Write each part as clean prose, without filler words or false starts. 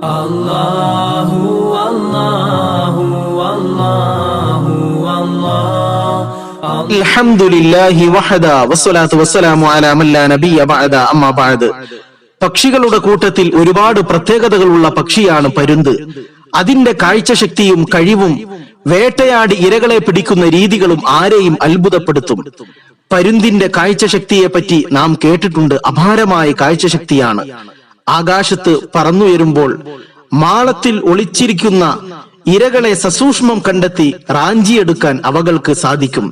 അല്ലാഹു അല്ലാഹു അല്ലാഹു അല്ലാഹു അൽഹംദുലില്ലാഹി വഹദ വസ്സലാത്തു വസ്സലാമു അലാ മൻ ലാ നബിയ ബഅദ അമ്മാ ബഅദ്. പക്ഷികളുടെ കൂട്ടത്തിൽ ഒരുപാട് പ്രത്യേകതകളുള്ള പക്ഷിയാണ് പരുന്ത്. അതിന്റെ കാഴ്ചശക്തിയും കഴിവും വേട്ടയാടി ഇരകളെ പിടിക്കുന്ന രീതികളും ആരെയും അത്ഭുതപ്പെടുത്തും. പരുന്തിന്റെ കാഴ്ചശക്തിയെ പറ്റി നാം കേട്ടിട്ടുണ്ട്. അപാരമായ കാഴ്ചശക്തിയാണ്. ആകാശത്ത് പറന്നുയരുമ്പോൾ മാളത്തിൽ ഒളിച്ചിരിക്കുന്ന ഇരകളെ സസൂക്ഷ്മം കണ്ടെത്തി റാഞ്ചിയെടുക്കാൻ അവകൾക്ക് സാധിക്കും.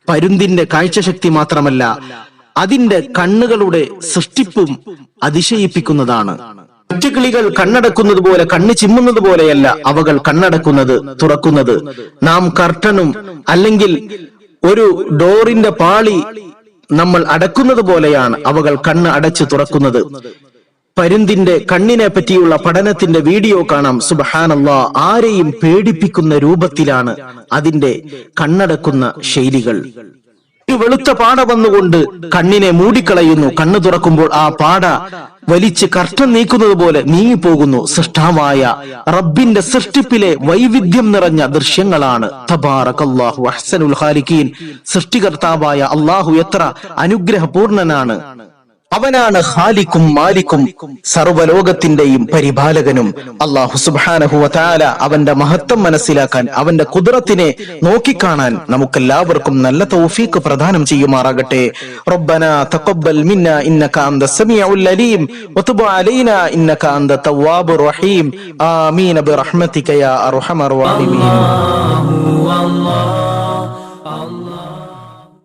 പരുന്തിന്റെ കാഴ്ചശക്തി മാത്രമല്ല, അതിന്റെ കണ്ണുകളുടെ സൃഷ്ടിപ്പും അതിശയിപ്പിക്കുന്നതാണ്. മറ്റു കിളികൾ കണ്ണടക്കുന്നത് പോലെ, കണ്ണ് ചിമ്മുന്നത് പോലെയല്ല അവകൾ കണ്ണടക്കുന്നത്, തുറക്കുന്നത്. നാം കർട്ടനും അല്ലെങ്കിൽ ഒരു ഡോറിന്റെ പാളി നമ്മൾ അടക്കുന്നത് പോലെയാണ് അവകൾ കണ്ണ് അടച്ചു തുറക്കുന്നത്. പരുന്തിന്റെ കണ്ണിനെ പറ്റിയുള്ള പഠനത്തിന്റെ വീഡിയോ കാണാം. സുബ്ഹാനല്ലാഹ്, ആരെയും പേടിപ്പിക്കുന്ന രൂപത്തിലാണ് അതിന്റെ കണ്ണടക്കുന്ന ശൈലികൾ. ഒരു വെളുത്ത പാട വന്നുകൊണ്ട് കണ്ണിനെ മൂടിക്കളയുന്നു. കണ്ണ് തുറക്കുമ്പോൾ ആ പാട വലിച്ച് കർട്ടൻ നീക്കുന്നത് പോലെ നീങ്ങിപ്പോകുന്നു. സൃഷ്ടാവായ റബ്ബിന്റെ സൃഷ്ടിപ്പിലെ വൈവിധ്യം നിറഞ്ഞ ദൃശ്യങ്ങളാണ്. തബാറകല്ലാഹു അഹ്സനുൽ ഖാലിഖീൻ. സൃഷ്ടികർത്താവായ അല്ലാഹു എത്ര അനുഗ്രഹപൂർണനാണ്. അവനാണ് ഖാലിക്കും മാലിക്കും, സർവ്വലോകത്തിന്റെയും പരിപാലകനും. അല്ലാഹു സുബ്ഹാനഹു വ തആല അവന്റെ മഹത്വം മനസ്സിലാക്കാൻ, അവന്റെ ഖുദ്റത്തിനെ നോക്കിക്കാണാൻ നമുക്കെല്ലാവർക്കും നല്ല തൗഫീഖ് പ്രദാനം ചെയ്യുമാറാകട്ടെ. റബ്ബനാ തഖബ്ബൽ മിന്നാ ഇന്നക അൻതസ് സമീഉൽ അലീം വതുബ് അലൈനാ ഇന്നക അൻത തവ്വാബുർ റഹീം. ആമീൻ ബിറഹ്മതിക യാ അർഹമർ റഹീമീൻ.